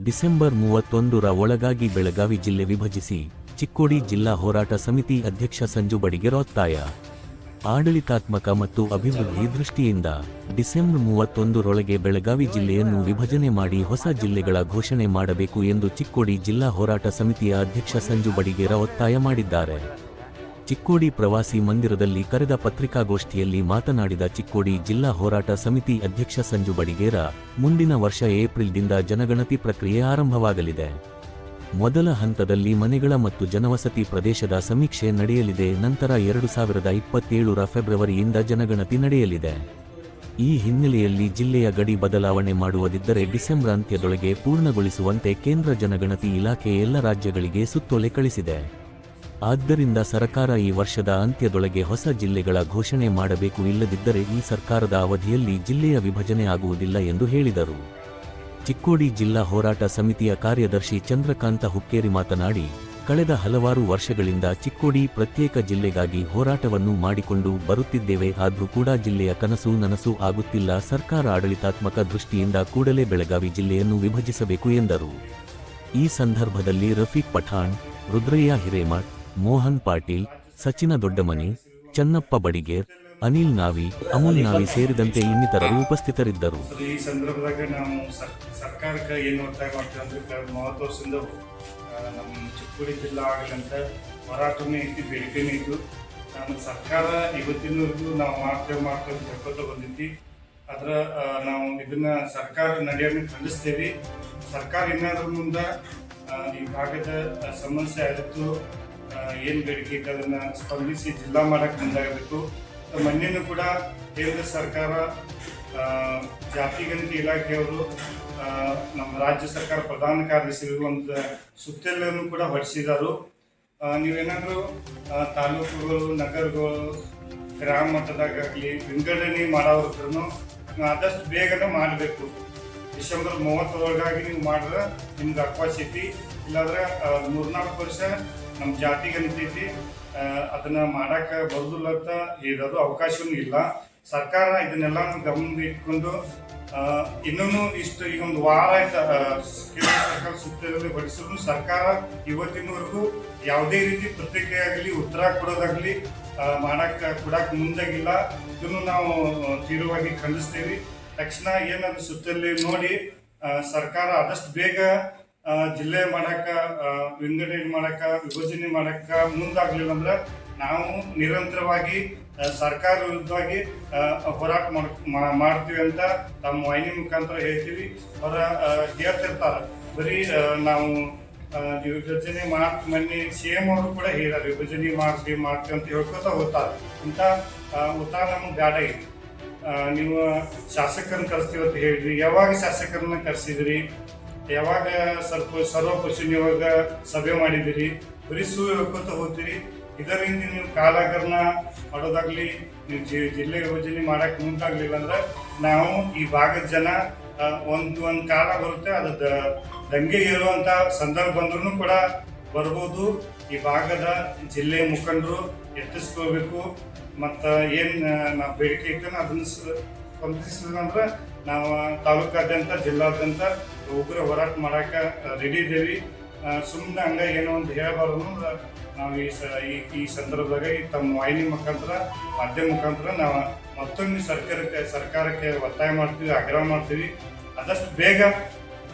December 31ರ ಒಳಗಾಗಿ ಬೆಳಗಾವಿ ಜಿಲ್ಲೆ ವಿಭಜಿಸಿ ಚಿಕ್ಕೋಡಿ ಜಿಲ್ಲಾ ಹೋರಾಟ ಸಮಿತಿ ಅಧ್ಯಕ್ಷ ಸಂಜು ಬಡಿಗೇರ ಒತ್ತಾಯ. ಆಡಳಿತಾತ್ಮಕ ಮತ್ತು ಅಭಿವೃದ್ಧಿ ದೃಷ್ಟಿಯಿಂದ ಡಿಸೆಂಬರ್ 31ರೊಳಗೆ ಬೆಳಗಾವಿ ಜಿಲ್ಲೆಯನ್ನು ವಿಭಜನೆ ಮಾಡಿ ಹೊಸ ಜಿಲ್ಲೆಗಳ ಘೋಷಣೆ ಮಾಡಬೇಕು ಎಂದು ಚಿಕ್ಕೋಡಿ ಜಿಲ್ಲಾ ಹೋರಾಟ ಸಮಿತಿಯ ಅಧ್ಯಕ್ಷ ಸಂಜು ಬಡಿಗೇರ ಒತ್ತಾಯ ಮಾಡಿದ್ದಾರೆ. ಚಿಕ್ಕೋಡಿ ಪ್ರವಾಸಿ ಮಂದಿರದಲ್ಲಿ ಕರೆದ ಪತ್ರಿಕಾಗೋಷ್ಠಿಯಲ್ಲಿ ಮಾತನಾಡಿದ ಚಿಕ್ಕೋಡಿ ಜಿಲ್ಲಾ ಹೋರಾಟ ಸಮಿತಿ ಅಧ್ಯಕ್ಷ ಸಂಜು ಬಡಿಗೇರ, ಮುಂದಿನ ವರ್ಷ ಏಪ್ರಿಲ್ದಿಂದ ಜನಗಣತಿ ಪ್ರಕ್ರಿಯೆ ಆರಂಭವಾಗಲಿದೆ. ಮೊದಲ ಹಂತದಲ್ಲಿ ಮನೆಗಳ ಮತ್ತು ಜನವಸತಿ ಪ್ರದೇಶದ ಸಮೀಕ್ಷೆ ನಡೆಯಲಿದೆ. ನಂತರ 2027ರ ಫೆಬ್ರವರಿಯಿಂದ ಜನಗಣತಿ ನಡೆಯಲಿದೆ. ಈ ಹಿನ್ನೆಲೆಯಲ್ಲಿ ಜಿಲ್ಲೆಯ ಗಡಿ ಬದಲಾವಣೆ ಮಾಡುವುದಿದ್ದರೆ ಡಿಸೆಂಬರ್ ಅಂತ್ಯದೊಳಗೆ ಪೂರ್ಣಗೊಳಿಸುವಂತೆ ಕೇಂದ್ರ ಜನಗಣತಿ ಇಲಾಖೆ ಎಲ್ಲ ರಾಜ್ಯಗಳಿಗೆ ಸುತ್ತೋಲೆ ಕಳಿಸಿದೆ. ಆದ್ದರಿಂದ ಸರ್ಕಾರ ಈ ವರ್ಷದ ಅಂತ್ಯದೊಳಗೆ ಹೊಸ ಜಿಲ್ಲೆಗಳ ಘೋಷಣೆ ಮಾಡಬೇಕು, ಇಲ್ಲದಿದ್ದರೆ ಈ ಸರ್ಕಾರದ ಅವಧಿಯಲ್ಲಿ ಜಿಲ್ಲೆಯ ವಿಭಜನೆ ಆಗುವುದಿಲ್ಲ ಎಂದು ಹೇಳಿದರು. ಚಿಕ್ಕೋಡಿ ಜಿಲ್ಲಾ ಹೋರಾಟ ಸಮಿತಿಯ ಕಾರ್ಯದರ್ಶಿ ಚಂದ್ರಕಾಂತ ಹುಕ್ಕೇರಿ ಮಾತನಾಡಿ, ಕಳೆದ ಹಲವಾರು ವರ್ಷಗಳಿಂದ ಚಿಕ್ಕೋಡಿ ಪ್ರತ್ಯೇಕ ಜಿಲ್ಲೆಗಾಗಿ ಹೋರಾಟವನ್ನು ಮಾಡಿಕೊಂಡು ಬರುತ್ತಿದ್ದೇವೆ. ಆದರೂ ಕೂಡ ಜಿಲ್ಲೆಯ ಕನಸು ನನಸು ಆಗುತ್ತಿಲ್ಲ. ಸರ್ಕಾರ ಆಡಳಿತಾತ್ಮಕ ದೃಷ್ಟಿಯಿಂದ ಕೂಡಲೇ ಬೆಳಗಾವಿ ಜಿಲ್ಲೆಯನ್ನು ವಿಭಜಿಸಬೇಕು ಎಂದರು. ಈ ಸಂದರ್ಭದಲ್ಲಿ ರಫೀಕ್ ಪಠಾಣ್, ರುದ್ರಯ್ಯ ಹಿರೇಮಠ್, ಮೋಹನ್ ಪಾಟೀಲ್, ಸಚಿನ ದೊಡ್ಡಮನಿ, ಚನ್ನಪ್ಪ ಬಡಿಗೇರ್, ಅನಿಲ್ ನಾವಿ, ಅಮುಲ್ ನಾವಿ ಸೇರಿದಂತೆ ಇನ್ನಿತರರು ಉಪಸ್ಥಿತರಿದ್ದರು. ಈ ಸಂದರ್ಭದಾಗ ನಾವು ಸರ್ಕಾರಕ್ಕೆ ಏನು ಒತ್ತಾಯ ಮಾಡ್ತೀವಿ ಅಂದ್ರೆ, 30 ವರ್ಷದಿಂದ ನಮ್ಮ ಚಿಕ್ಕೋಡಿ ಜಿಲ್ಲಾ ಆಗಲಂತ ಹೋರಾಟನೂ ಐತಿ, ಬೇಡಿಕೆನೂ ಇತ್ತು. ಸರ್ಕಾರ ಇವತ್ತಿನವರೆಗೂ ನಾವು ಮಾಡ್ತೇವೆ ಹೇಳ್ಕೊತ ಬಂದೈತಿ. ಆದ್ರೆ ನಾವು ಇದನ್ನ ಸರ್ಕಾರ ನಡೆಯೋದನ್ನ ಖಂಡಿಸ್ತೇವೆ. ಸರ್ಕಾರ ಏನಾದ್ರೂ ಮುಂದೆ ಈ ಭಾಗದ ಸಮಸ್ಯೆ ಆಯಿತು, ಏನು ಬೇಡಿಕೆ ಇತ್ತು ಅದನ್ನ ಸ್ಪಂದಿಸಿ ಜಿಲ್ಲಾ ಮಾಡಕ್ಕೆ ಮುಂದಾಗಬೇಕು. ಮೊನ್ನೆನೂ ಕೂಡ ಕೇಂದ್ರ ಸರ್ಕಾರ ಜಾತಿಗಣತಿ ಇಲಾಖೆಯವರು ನಮ್ಮ ರಾಜ್ಯ ಸರ್ಕಾರ ಪ್ರಧಾನ ಕಾರ್ಯದರ್ಶಿಗಳು ಒಂದು ಸುತ್ತೋಲೆಯನ್ನು ಕೂಡ ಹೊರಡಿಸಿದರು. ನೀವೇನಾದರೂ ತಾಲೂಕುಗಳು, ನಗರಗಳು, ಗ್ರಾಮ ಮಟ್ಟದಾಗಲಿ ವಿಂಗಡಣೆ ಮಾಡೋರು ಆದಷ್ಟು ಬೇಗನೆ ಮಾಡಬೇಕು. ಡಿಸೆಂಬರ್ 30ರೊಳಗಾಗಿ ನೀವು ಮಾಡಿದ್ರೆ ನಿಮ್ಗೆ ಅವಕಾಶ ಐತಿ. ಇಲ್ಲಾಂದ್ರೆ 3-4 ವರ್ಷ ನಮ್ಮ ಜಾತಿಗಣತಿ ಐತಿ, ಅದನ್ನ ಮಾಡಕ್ಕೆ ಬರೋದಿಲ್ಲ ಅಂತ ಹೇಳಿದ್ರು. ಅವಕಾಶವೂ ಇಲ್ಲ. ಸರ್ಕಾರ ಇದನ್ನೆಲ್ಲ ಗಮನ ಇಟ್ಕೊಂಡು ಇನ್ನೂ ಇಷ್ಟು ಈಗ ಒಂದು ವಾರ ಆಯ್ತು ಕೇಂದ್ರ ಸರ್ಕಾರ ಸುತ್ತೋಲೆ ಹೊರಡಿಸಿದ್ರು ಸರ್ಕಾರ ಇವತ್ತಿನವರೆಗೂ ಯಾವುದೇ ರೀತಿ ಪ್ರತಿಕ್ರಿಯೆ ಉತ್ತರ ಕೊಡೋದಾಗ್ಲಿ ಕೊಡಕ್ಕೆ ಮುಂದಾಗಿಲ್ಲ. ಇದನ್ನು ನಾವು ತೀವ್ರವಾಗಿ ಖಂಡಿಸ್ತೇವೆ. ತಕ್ಷಣ ಏನಾದ್ರು ಸುತ್ತೋಲೆ ನೋಡಿ ಸರ್ಕಾರ ಆದಷ್ಟು ಬೇಗ ಜಿಲ್ಲೆ ಮಾಡಕ್ಕ, ವಿಂಗಡಣೆ ಮಾಡಕ್ಕ, ವಿಭಜನೆ ಮಾಡಕ್ಕ ಮುಂದಾಗ್ಲಿಲ್ಲ ಅಂದ್ರೆ ನಾವು ನಿರಂತರವಾಗಿ ಸರ್ಕಾರ ವಿರುದ್ಧವಾಗಿ ಹೋರಾಟ ಮಾಡ್ತೀವಿ ಅಂತ ತಮ್ಮ ವಾಹಿನಿ ಮುಖಾಂತರ ಹೇಳ್ತೀವಿ. ಅವರ ಹೇಳ್ತಿರ್ತಾರೆ ಬರೀ ನಾವು ವಿಭಜನೆ ಮೊನ್ನೆ CM ಅವರು ಕೂಡ ಹೇಳ್ಯಾರ, ವಿಭಜನೆ ಮಾಡ್ತೀವಿ ಅಂತ ಹೇಳ್ಕೊತಾ ಹೋಗ್ತಾರೆ. ಇಂಥ ಉತ್ಸಾಹ ನಮಗೆ ಬೇಡ ಇದೆ. ನೀವು ಶಾಸಕರನ್ನ ಕರೆಸ್ತೀವಿ ಅಂತ ಹೇಳಿದ್ರಿ, ಯಾವಾಗ ಶಾಸಕರನ್ನ ಕರೆಸಿದ್ರಿ? ಯಾವಾಗ ಸರ್ವಪಕ್ಷ ಸಭೆ ಮಾಡಿದಿರಿ? ಬರೀ ಹೇಳ್ಕೊತ ಹೋಗ್ತೀರಿ. ಇದರಿಂದ ನೀವು ಕಾಲಹರಣ ಮಾಡೋದಾಗ್ಲಿ, ನೀವು ಜಿಲ್ಲೆ ವಿಭಜನೆ ಮಾಡಕ್ಕೆ ಮುಂದಾಗ್ಲಿಲ್ಲ ಅಂದ್ರೆ ನಾವು ಈ ಭಾಗದ ಜನ ಒಂದು ಕಾಲ ಬರುತ್ತೆ, ಅದು ದಂಗೆ ಏರುವಂತ ಸಂದರ್ಭ ಬಂದ್ರೂ ಕೂಡ ಬರ್ಬೋದು. ಈ ಭಾಗದ ಜಿಲ್ಲೆ ಮುಖಂಡರು ಎತ್ತಿಸ್ಕೋಬೇಕು. ಮತ್ತು ಏನು ನಾವು ಬೇಡಿಕೆ ಇರ್ತೇನೆ ಅದನ್ನ ಸ್ಪಂದಿಸಿದ್ರೆ ನಾವು ತಾಲೂಕಾದ್ಯಂತ, ಜಿಲ್ಲಾದ್ಯಂತ ಉಗ್ರ ಹೋರಾಟ ಮಾಡಕ್ಕೆ ರೆಡಿ ಇದ್ದೇವೆ. ಸುಮ್ಮನೆ ಹಂಗ ಏನೋ ಒಂದು ಹೇಳಬಾರ್ದು ಅಂದ್ರೆ ನಾವು ಈ ಸಂದರ್ಭದಾಗ ತಮ್ಮ ವಾಹಿನಿ ಮುಖಾಂತರ, ಮಾಧ್ಯಮ ಮುಖಾಂತರ ನಾವು ಮತ್ತೊಮ್ಮೆ ಸರ್ಕಾರಕ್ಕೆ ಒತ್ತಾಯ ಮಾಡ್ತೀವಿ, ಆಗ್ರಹ ಮಾಡ್ತೀವಿ. ಆದಷ್ಟು ಬೇಗ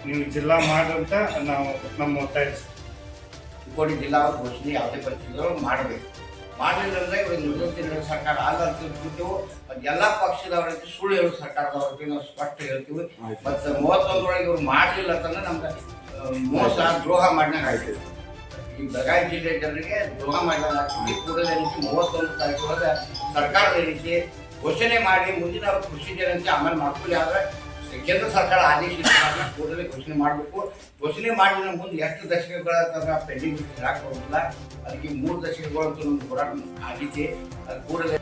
ನೀವು ಜಿಲ್ಲಾ ಮಾಡಂತ ನಾವು ನಮ್ಮ ಒತ್ತಾಯ. ಚಿಕ್ಕೋಡಿ ಜಿಲ್ಲಾ ಘೋಷಣೆ ಯಾವುದೇ ಪರಿಸ್ಥಿತಿಗಳು ಮಾಡಬೇಕು. ಮಾಡಲಿಲ್ಲ ಅಂದ್ರೆ ಇವಾಗ ನುಡಿಯುತ್ತಿರುವ ಸರ್ಕಾರ ಆಲೋಚಿಸ್ಬಿಟ್ಟು ಎಲ್ಲ ಪಕ್ಷದವರಿಗೆ ಸುಳ್ಳು ಹೇಳೋ ಸರ್ಕಾರದವ್ರಿಗೆ ನಾವು ಸ್ಪಷ್ಟ ಹೇಳ್ತೀವಿ. ಮತ್ತು 31ರೊಳಗೆ ಇವ್ರು ಮಾಡಲಿಲ್ಲ ಅಂತಂದ್ರೆ ನಮ್ಗೆ ಮೋಸ, ದ್ರೋಹ ಮಾಡಿದಾಗ ಆಗ್ತದೆ. ಈ ಬೆಳಗಾವಿ ಜಿಲ್ಲೆ ಜನರಿಗೆ ದ್ರೋಹ ಮಾಡಿದಾಗ ಕೂಡಲೇ ರೀತಿ 31 ತಾರೀಕು ಸರ್ಕಾರದ ರೀತಿ ಘೋಷಣೆ ಮಾಡಿ ಮುಂದಿನ ಪ್ರೊಸೀಜರ್ ಅಂತ ಆಮೇಲೆ ಮಾಡ್ಕೊಳ್ಳಿ. ಆದರೆ ಕೇಂದ್ರ ಸರ್ಕಾರ ಆದೇಶ ಕೂಡಲೇ ಘೋಷಣೆ ಮಾಡಬೇಕು. ಘೋಷಣೆ ಮಾಡಿದ ಮುಂದೆ ಎಷ್ಟು ದಶಕಗಳ ಪೆಂಡಿಂಗ್ ಹೇಳಕ್ಕೆ ಬರೋದಿಲ್ಲ. ಅದಕ್ಕೆ 3 ದಶಕಗಳಂತೂ ನಮ್ಗೆ ಹೋರಾಟ ಆಗಿದ್ದೆ. ಅದು ಕೂಡಲೇ